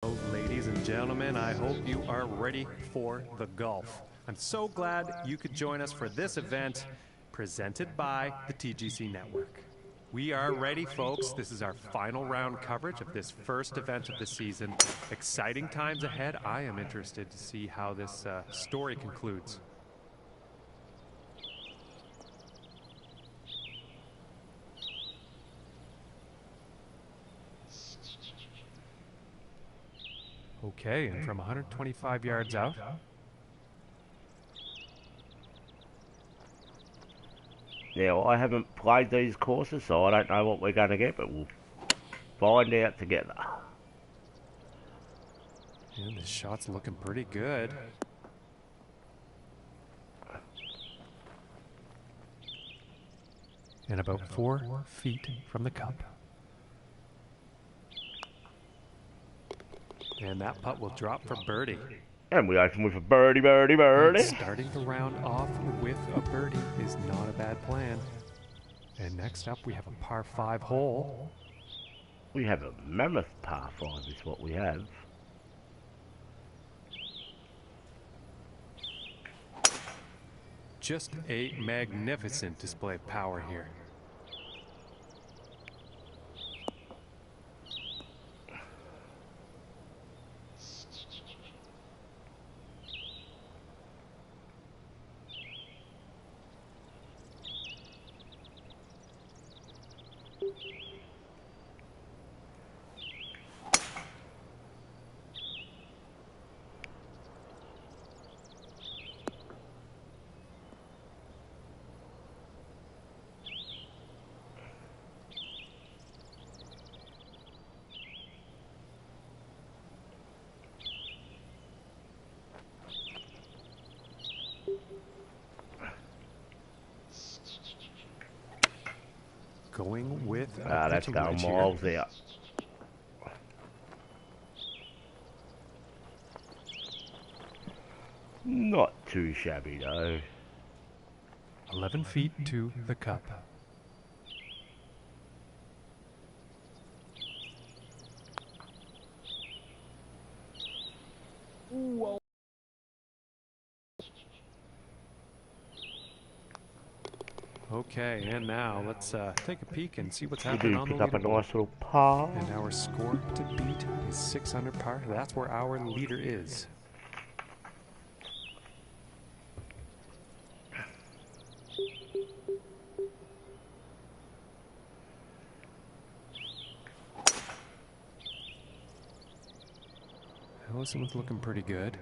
Ladies and gentlemen, I hope you are ready for the golf. I'm so glad you could join us for this event presented by the TGC Network. We are ready, folks. This is our final round coverage of this first event of the season. Exciting times ahead. I am interested to see how this story concludes. Okay, and from 125 yards out. Now, I haven't played these courses, so I don't know what we're going to get, but we'll find out together. And this shot's looking pretty good. And about 4 feet from the cup. And that putt will drop for birdie. And we open with a birdie, birdie, birdie. And starting the round off with a birdie is not a bad plan. And next up we have a par 5 hole. We have a mammoth par 5 is what we have. Just a magnificent display of power here. Going with a that's going miles out. Not too shabby though. 11 feet to the cup. Whoa. Okay, and now let's take a peek and see what's happening on the leaderboard. Pick up a nice little leaderboard. par. And our score to beat is 6 under par. That's where our leader is. Ellison was looking pretty good.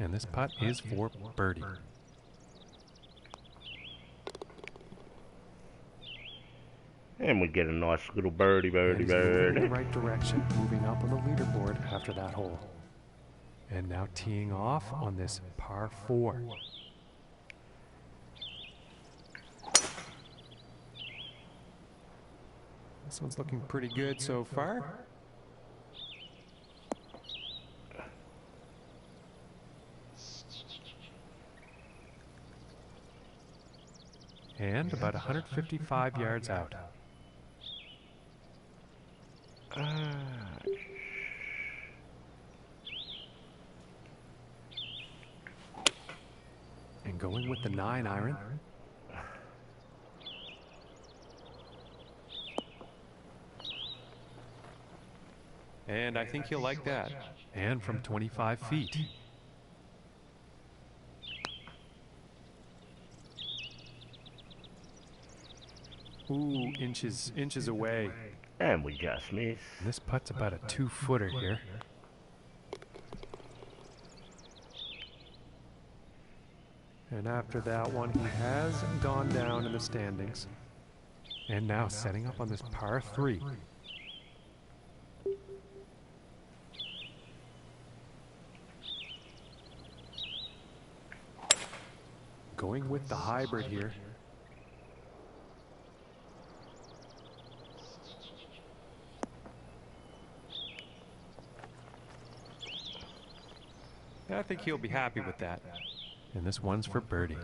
And this putt is for birdie. And we get a nice little birdie, birdie, And he's moving in birdie. the right direction, moving up on the leaderboard after that hole. And now teeing off on this par 4. This one's looking pretty good so far. And about 155 yards out. And going with the 9 iron. And I think he'll like that. And from 25 feet. Ooh, inches away. And we just miss. And this putt's about a 2-footer here. And after that one, he has gone down in the standings. And now setting up on this par 3. Going with the hybrid here. I think he'll be happy with that. And this one's for birdie.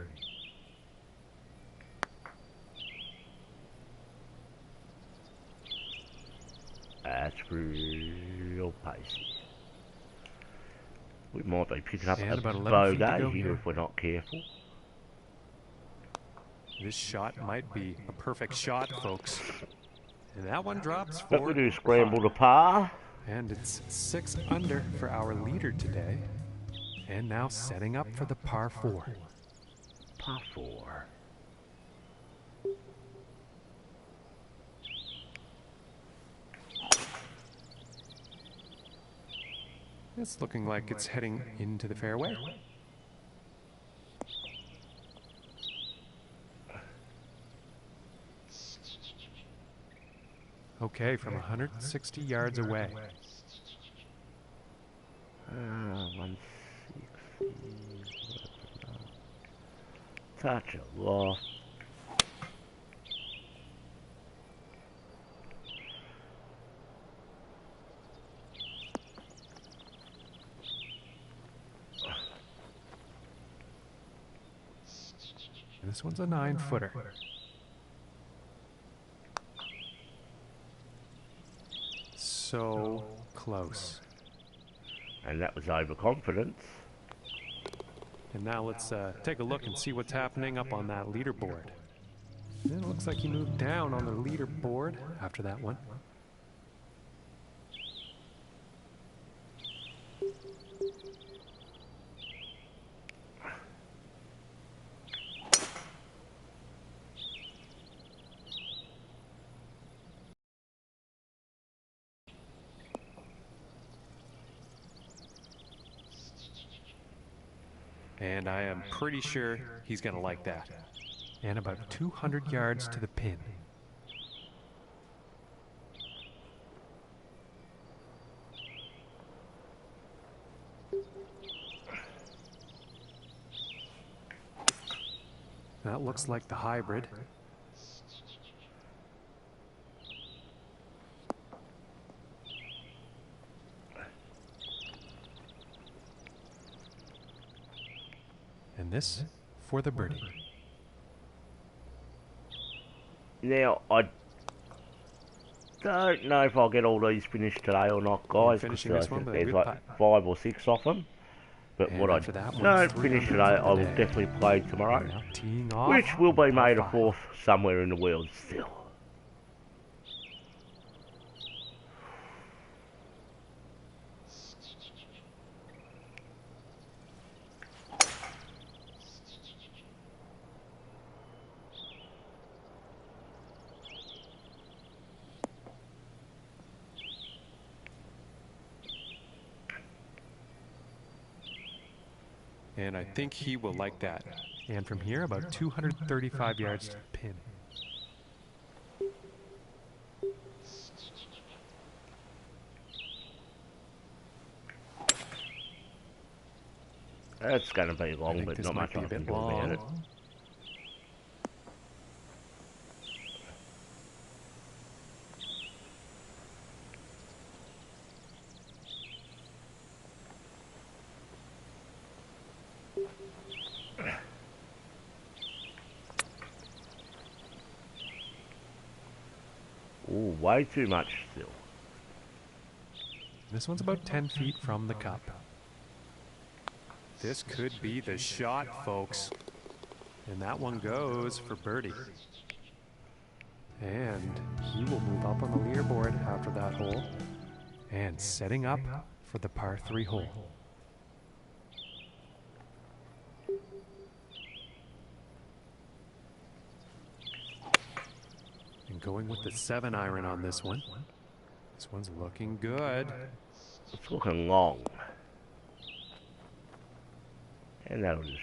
That's real pacey. We might be picking up a bogey here if we're not careful. This shot might be a perfect shot, folks. And that one drops But we do scramble to par. And it's 6 under for our leader today. And now setting up for the par 4. Par 4. It's looking like it's heading into the fairway. Okay, from 160 yards away. 160. Touch a loft. This one's a 9-footer. So close. And that was overconfidence. And now let's take a look and see what's happening up on that leaderboard. And it looks like he moved down on the leaderboard after that one. And I am pretty sure he's going to like that. And about 200 yards to the pin. That looks like the hybrid. And this for the birdie. Now, I don't know if I'll get all these finished today or not, guys, because I think there's like 5 or 6 of them. But what I don't finish today, I will definitely play tomorrow, which will be made a 4th somewhere in the world still. And I think he will like that. And from here, about 235 yards to the pin. That's going to be long, but not much I can do about it. Ooh, way too much still. This one's about 10 feet from the cup. This could be the shot, folks. And that one goes for birdie. And he will move up on the leaderboard after that hole. And setting up for the par 3 hole. And going with the 7-iron on this one. This one's looking good. It's looking long. And that'll just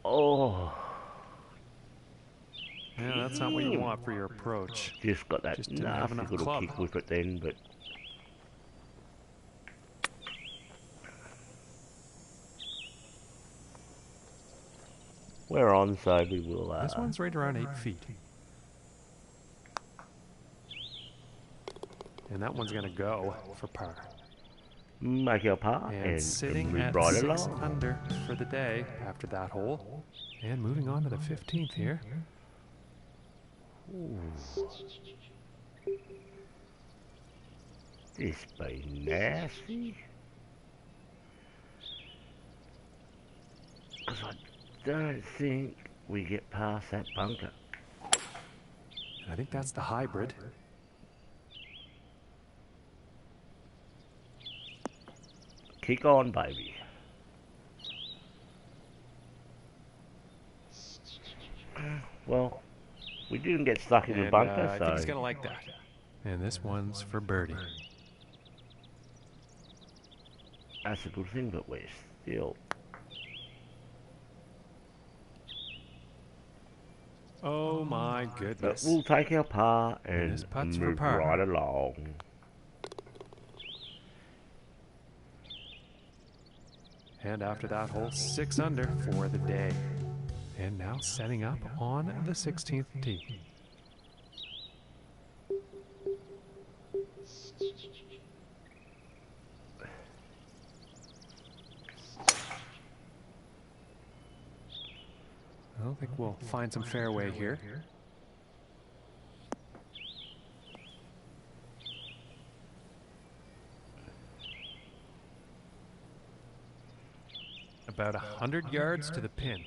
Oh. Yeah, that's not what you want for your approach. Just got that nasty little kick with it then, but... We're on, so we will... This one's right around 8 feet. And that one's going to go for par. Make our par and sitting at right 6 along. under for the day after that hole. And moving on to the 15th here. Ooh. This be nasty. Because I don't think we get past that bunker. I think that's the hybrid. Kick on, baby. Well, we didn't get stuck in the bunker, I so... think he's going to like that. And this one's for birdie. That's a good thing, but we're still... Oh my goodness. But we'll take our par and this putt's move for par. right along. And after that hole, 6 under for the day. And now setting up on the 16th tee. I think we'll find some fairway here. About 100 yards to the pin.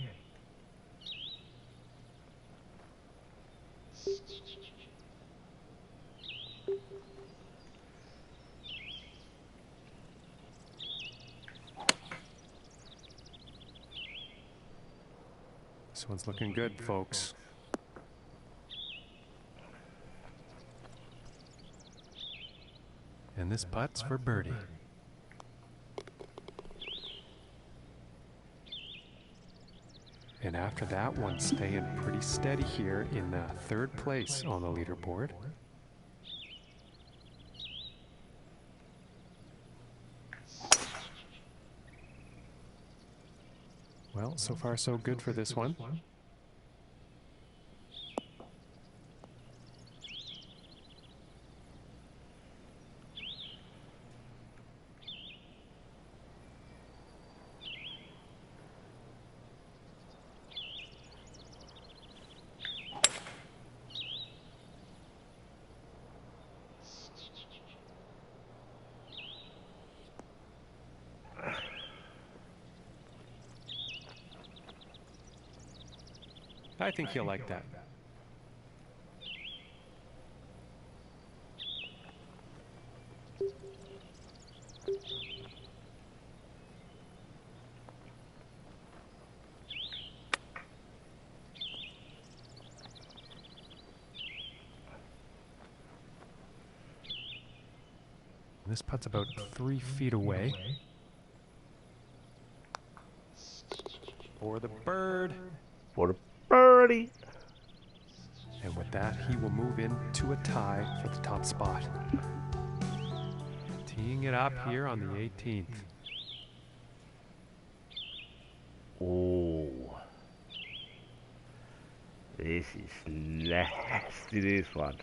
This one's looking good, folks. And this putt's for birdie. And after that one, staying pretty steady here in 3rd place on the leaderboard. Well, so far so good for this one. I think he'll like that. This putt's about 3 feet away. For the bird. For the birdie. And with that, he will move into a tie for the top spot. Teeing it up here on the 18th. Oh. This is nasty, this one.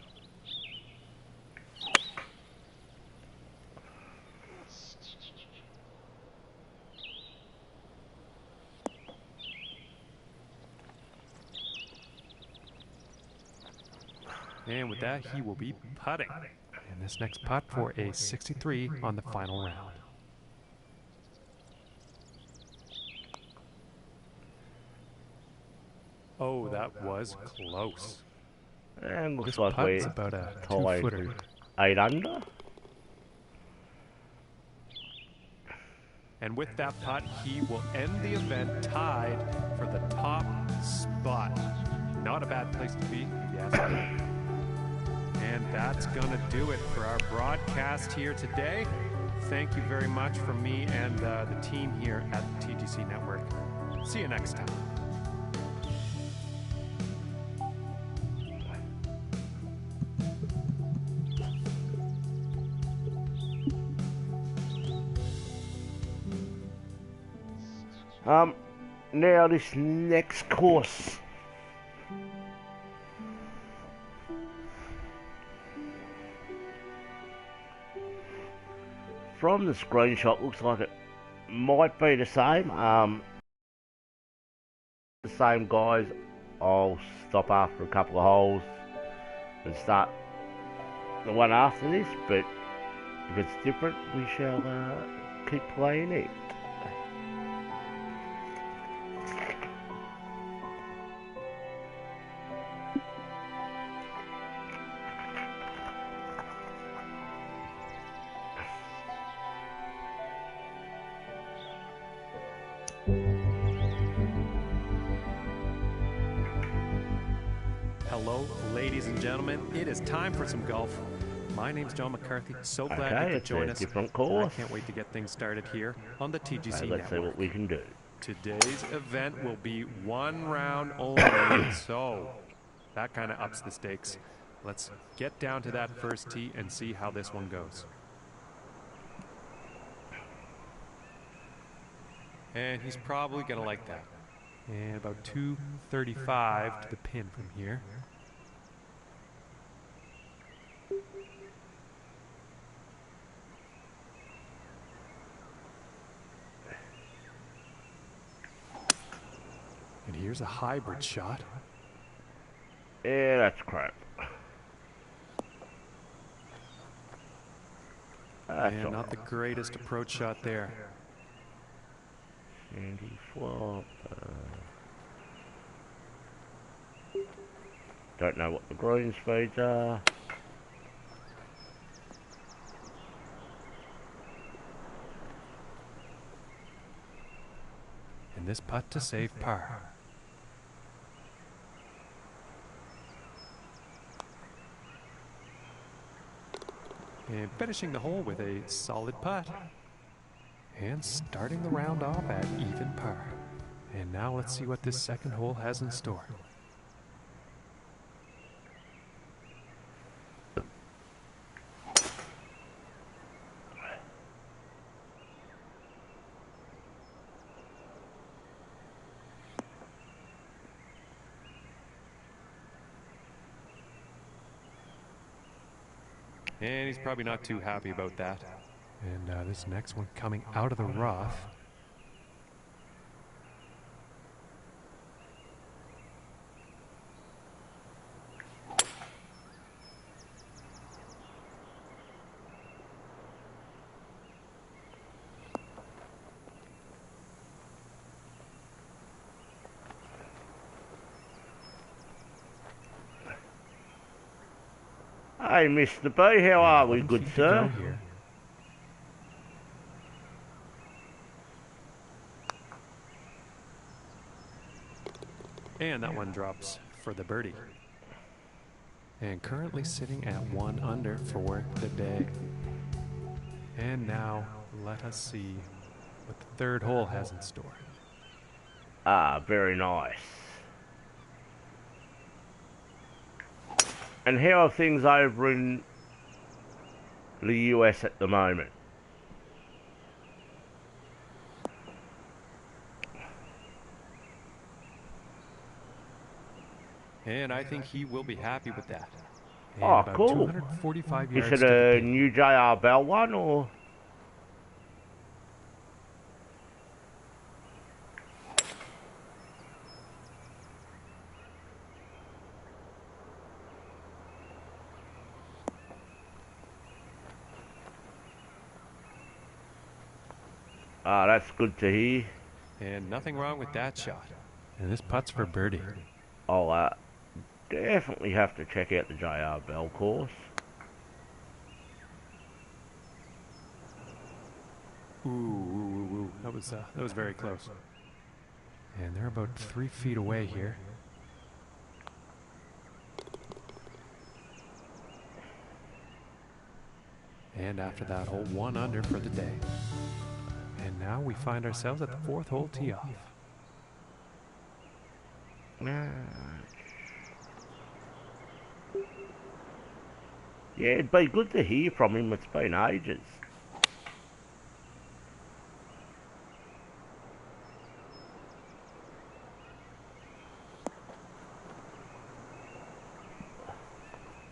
And with that, he will be putting. And this next putt for a 63 on the final round. Oh, that was close. And looks this like putt's we're about a tied 2-footer. 8 under. And with that putt, he will end the event tied for the top spot. Not a bad place to be, yes. And that's gonna do it for our broadcast here today. Thank you very much from me and the team here at the TGC Network. See you next time. Now this next course. From the screenshot, looks like it might be the same. The same guys. I'll stop after a couple of holes and start the one after this, but if it's different, we shall keep playing it. Hello, ladies and gentlemen. It is time for some golf. My name's John McCarthy. So glad you could join us. Different course. I can't wait to get things started here on the TGC Network. Let's see what we can do. Today's event will be one round only, so that kind of ups the stakes. Let's get down to that first tee and see how this one goes. And he's probably going to like that. And about 235 to the pin from here. And here's a hybrid shot. Yeah, that's crap. And not the greatest approach shot there. Sandy flop. Don't know what the green speeds are. And this putt to save par. And finishing the hole with a solid putt. And starting the round off at even par. And now let's see what this second hole has in store. And he's probably not too happy about that. And this next one coming out of the rough. Hey, Mr. B, how are we, good sir? And that one drops for the birdie. And currently sitting at 1 under for the day. And now let us see what the third hole has in store. Ah, very nice. And how are things over in the US at the moment? And I think he will be happy with that. And oh, about cool. 245 yards. Is it a new JR Bell one or? Ah, that's good to hear. And nothing wrong with that shot. And this putt's for birdie. I'll definitely have to check out the JR Bell course. Ooh. That was very close. And they're about 3 feet away here. And after that hole, 1 under for the day. And now we find ourselves at the 4th hole tee off. Yeah, it'd be good to hear from him. It's been ages.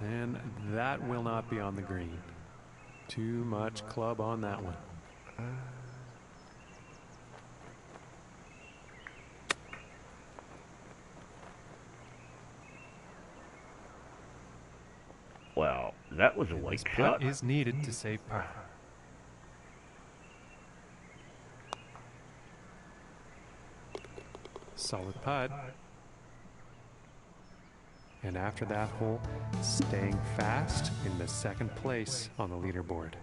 And that will not be on the green. Too much club on that one. Well, that was a weak shot. Putt is needed to save par. Solid putt. And after that hole, staying fast in the second place on the leaderboard.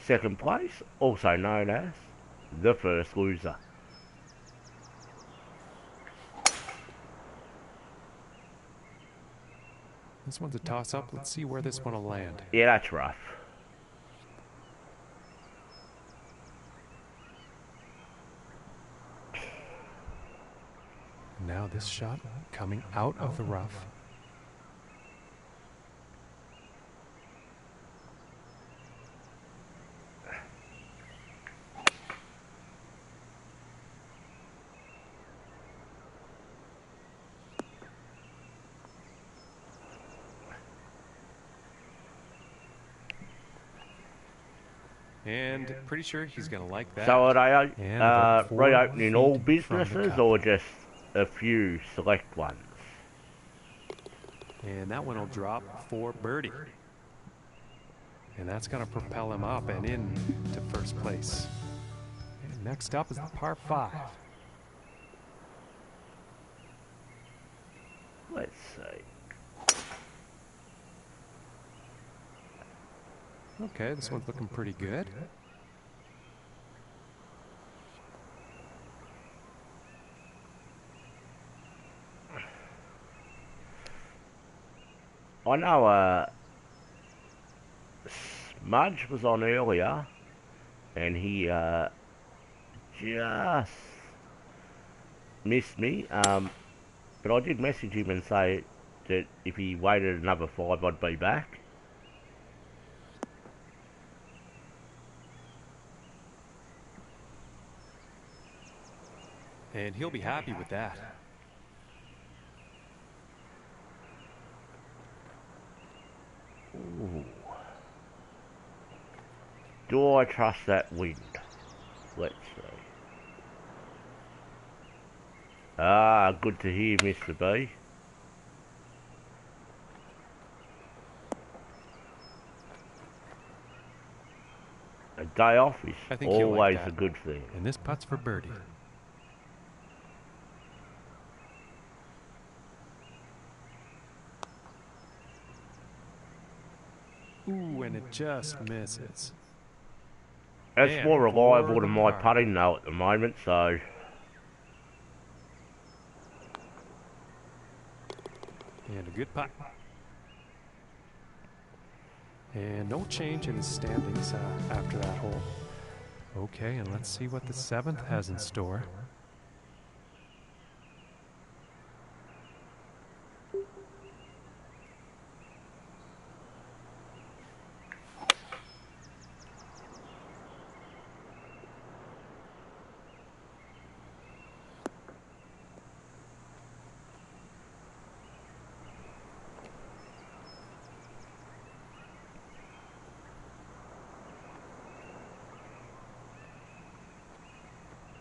Second place, also known as the first loser. This one's a toss-up. Let's see where this one will land. Yeah, that's rough. Now this shot coming out of the rough. And pretty sure he's going to like that. So are they reopening all businesses or just a few select ones? And that one will drop for birdie. And that's going to propel him up and in to first place. And next up is the par 5. Let's see. Okay, this one's looking pretty good. I know Smudge was on earlier and he just missed me, but I did message him and say that if he waited another 5 I'd be back. And he'll be happy with that. Ooh. Do I trust that wind? Let's see. Ah, good to hear, Mr. B. A day off is always a good thing. And this putt's for birdie. Ooh, and it just misses. That's more reliable than my putting though at the moment, so... And a good putt. And no change in his standings after that hole. Okay, and let's see what the 7th has in store.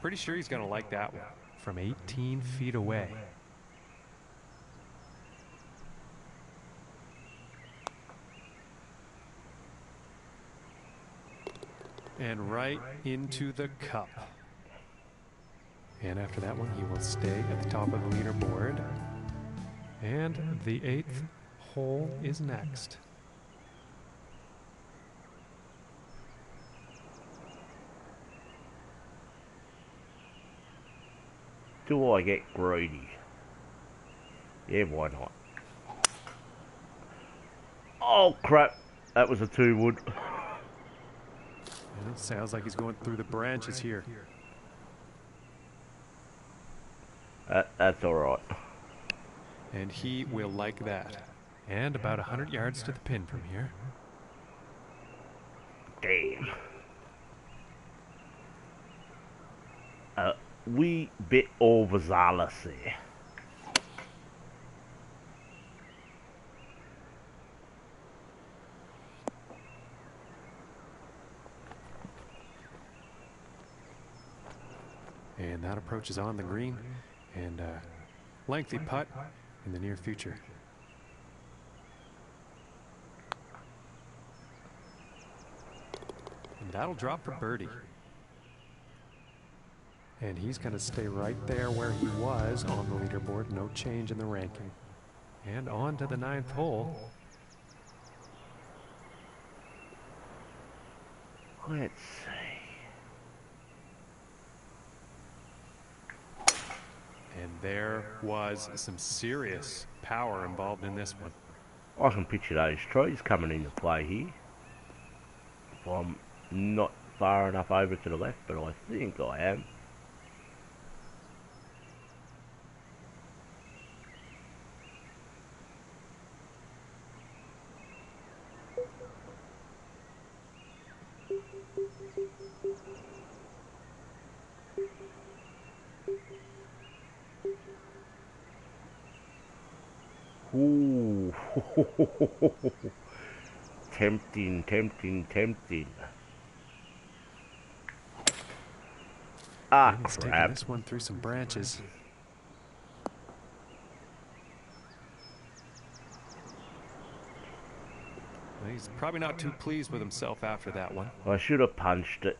Pretty sure he's going to like that one from 18 feet away. And right into the cup. And after that one, he will stay at the top of the leaderboard. And the 8th hole is next. Do I get greedy? Yeah, why not? Oh crap, that was a 2-wood. It sounds like he's going through the branches here. That's alright. And he will like that. And about 100 yards to the pin from here. Damn. We bit overzealous there. that approach is on the green, and a lengthy putt in the near future. And that'll drop for birdie. And he's going to stay right there where he was on the leaderboard. No change in the ranking. And on to the 9th hole. Let's see. And there was some serious power involved in this one. I can picture those trees coming into play here. If I'm not far enough over to the left, but I think I am. Ooh. Tempting, tempting, tempting. Ah, he's taking this one through some branches. Well, he's probably not too pleased with himself after that one. I should have punched it.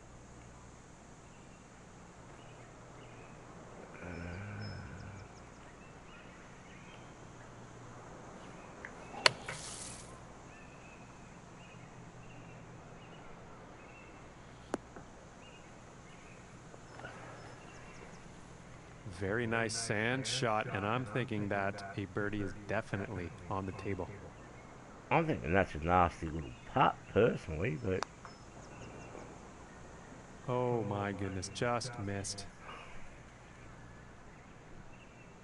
Very nice sand shot, and I'm thinking that a birdie is definitely on the table. I'm thinking that's a nasty little putt, personally, but... Oh my goodness, just missed.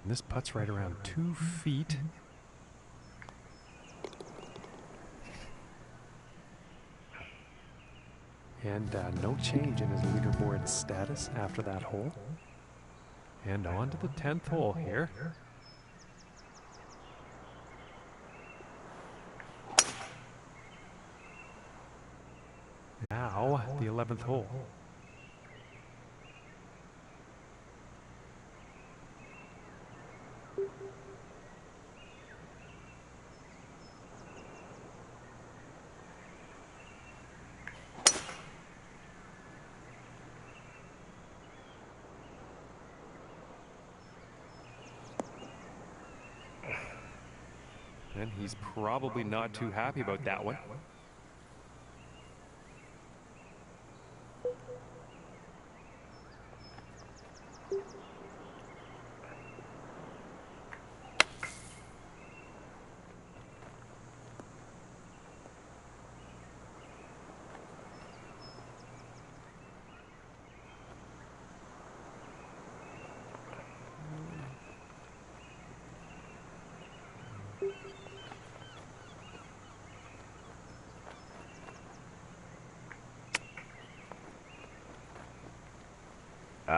And this putt's right around 2 feet. And no change in his leaderboard status after that hole. And on to the 10th hole here. Now, the 11th hole. And he's probably not too happy about that one.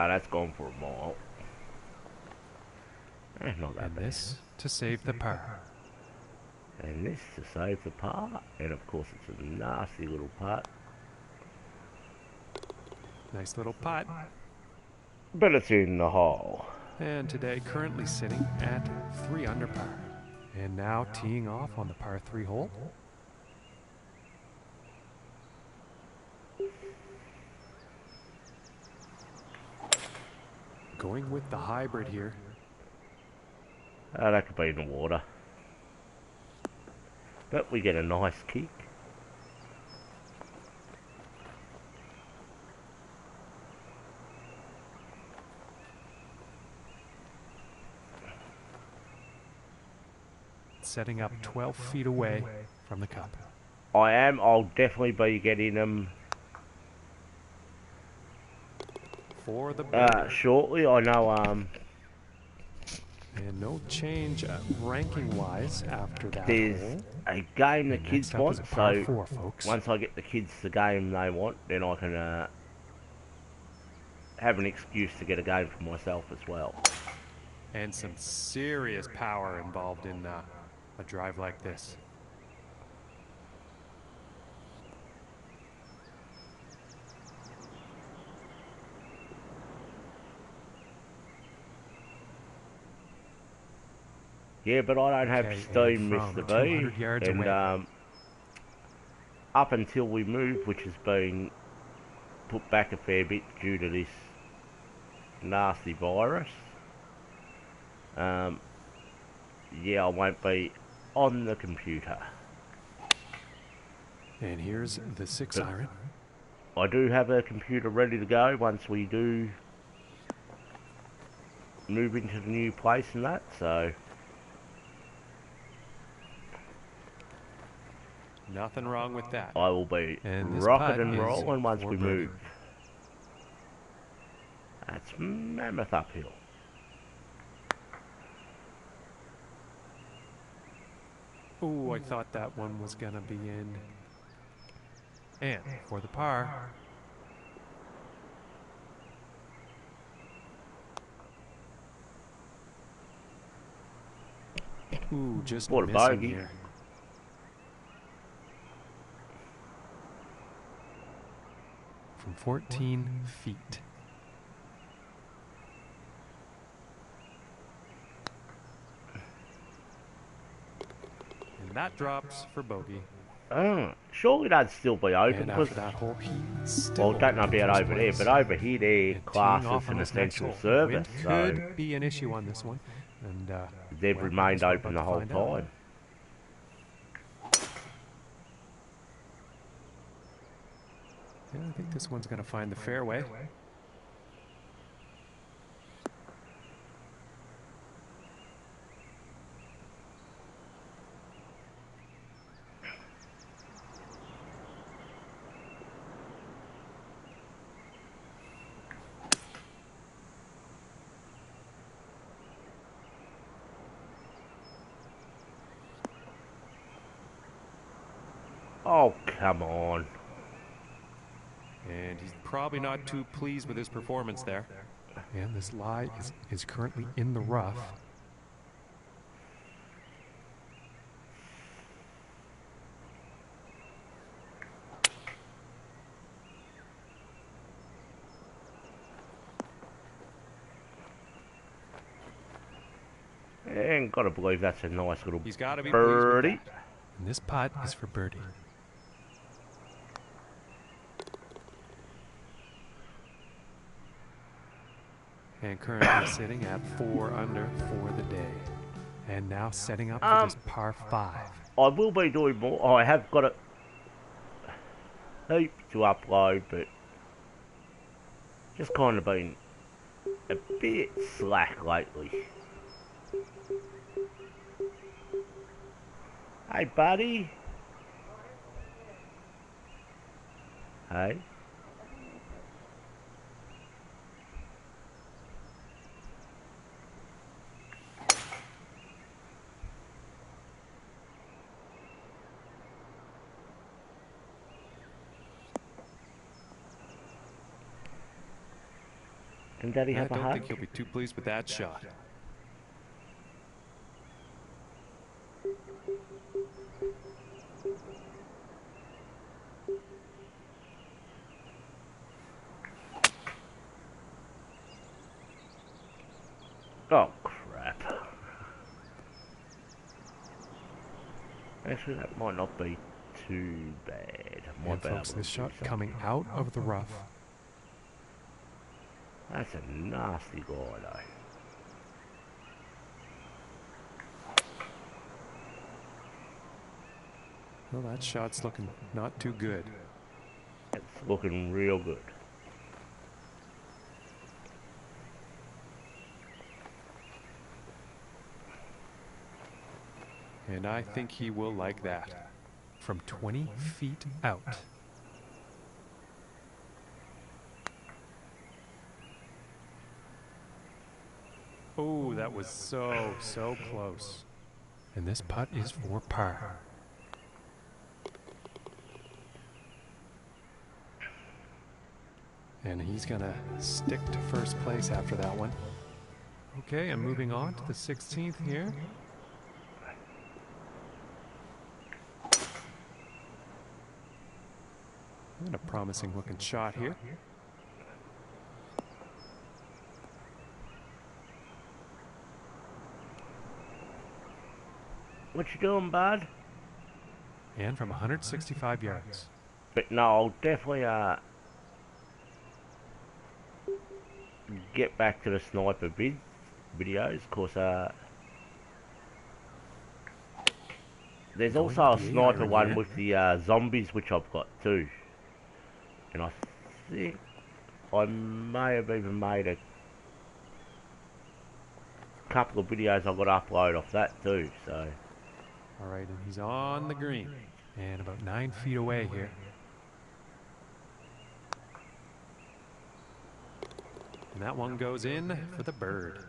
That's going for a mile. Not that and bad. This to save the par. And this to save the par. And of course it's a nasty little putt. Nice little putt. But it's in the hole. And today currently sitting at 3 under par. And now teeing off on the par 3 hole. Going with the hybrid here. That could be in the water. But we get a nice kick. Setting up 12 feet away from the cup. I am. I'll definitely be getting them for the shortly. I know. And no change ranking-wise after that. There's a game the kids want, so 4, once I get the kids the game they want, then I can have an excuse to get a game for myself as well. And some serious power involved in a drive like this. Yeah, but I don't have steam, Mr. B. And up until we move, which has been put back a fair bit due to this nasty virus, yeah, I won't be on the computer. And here's the 6 iron. I do have a computer ready to go once we do move into the new place and that, so... Nothing wrong with that. I will be rocking and rolling once we move. That's mammoth uphill. Ooh, I thought that one was gonna be in. And for the par. Ooh, just what a bogey. Here. From 14 feet. And that drops for bogey. Surely that'd still be open. And after that hole, well, don't know about over there, but over here, they're classed as an essential service. So could be an issue on this one. And they've remained open the whole time. Yeah, I think this one's going to find the fairway. Oh, come on. And he's probably not too pleased with his performance there. And this lie is currently in the rough. And gotta believe that's a nice little He's gotta be birdie. Pleased with that. And this putt is for birdie. And currently sitting at 4 under for the day. And now setting up for this par 5. I will be doing more. I have got a heap to upload, but just kind of been a bit slack lately. Hey, buddy. Hey. Can Daddy have a hug? I don't think he'll be too pleased with that shot. Oh, crap. Actually, that might not be too bad. And folks, this shot coming out of the rough. That's a nasty guy, though. Well, that shot's looking not too good. It's looking real good. And I think he will like that. From 20 feet out. Oh, that was so close. And this putt is for par. And he's going to stick to first place after that one. Okay, I'm moving on to the 16th here. And a promising looking shot here. What you doing, bud? And from 165 yards. But no, I'll definitely get back to the sniper videos, cause there's also a sniper one with the zombies which I've got too, and I think I may have even made a couple of videos I've got to upload off that too. So. All right, and he's on the green, and about 9 feet away here. And that one goes in for the bird.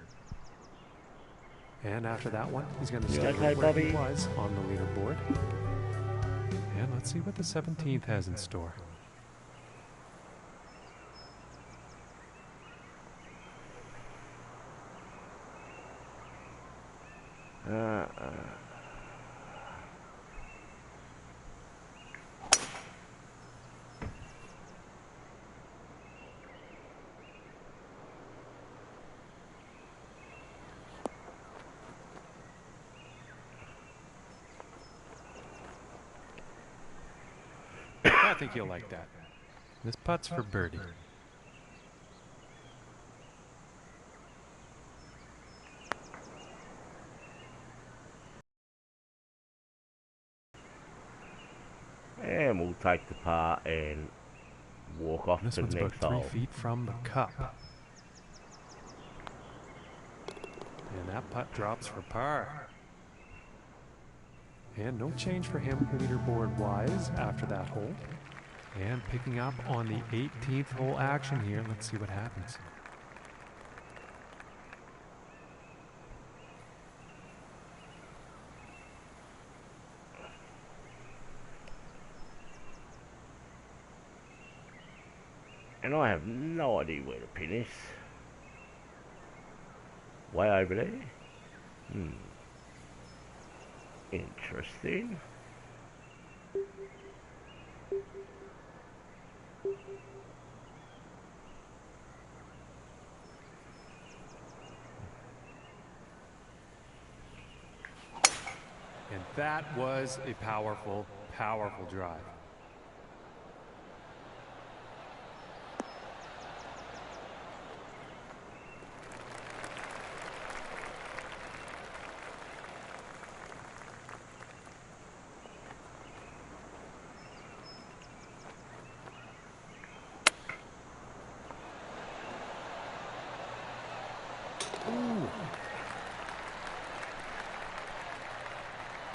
And after that one, he's going to stay where he was on the leaderboard. And let's see what the 17th has in store. I think you'll like that. This putt's for birdie. And we'll take the par and walk off to the next hole. This one's about 3 feet from the cup. And that putt drops for par. And no change for him leaderboard-wise after that hole. And picking up on the 18th hole action here. Let's see what happens. And I have no idea where to pin this. Way over there. Interesting. And that was a powerful, powerful drive.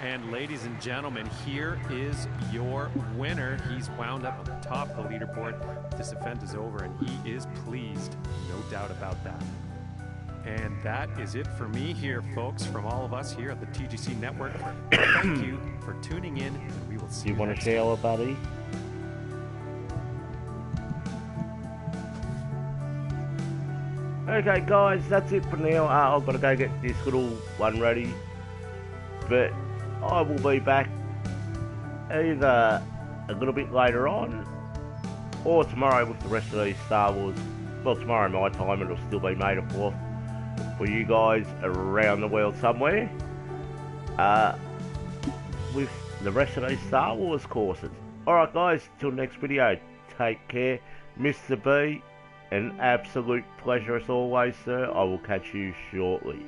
And ladies and gentlemen, here is your winner. He's wound up on the top of the leaderboard. This event is over and he is pleased, no doubt about that. And that is it for me here, folks, from all of us here at the TGC Network. Thank you for tuning in, and we will see you next time. Do you want to share, buddy? Okay, guys, that's it for now. I've got to go get this little one ready. But I will be back either a little bit later on or tomorrow with the rest of these Star Wars. Well, tomorrow my time, it'll still be May the 4th for you guys around the world somewhere with the rest of these Star Wars courses. Alright guys, till next video, take care. Mr. B, an absolute pleasure as always, sir. I will catch you shortly.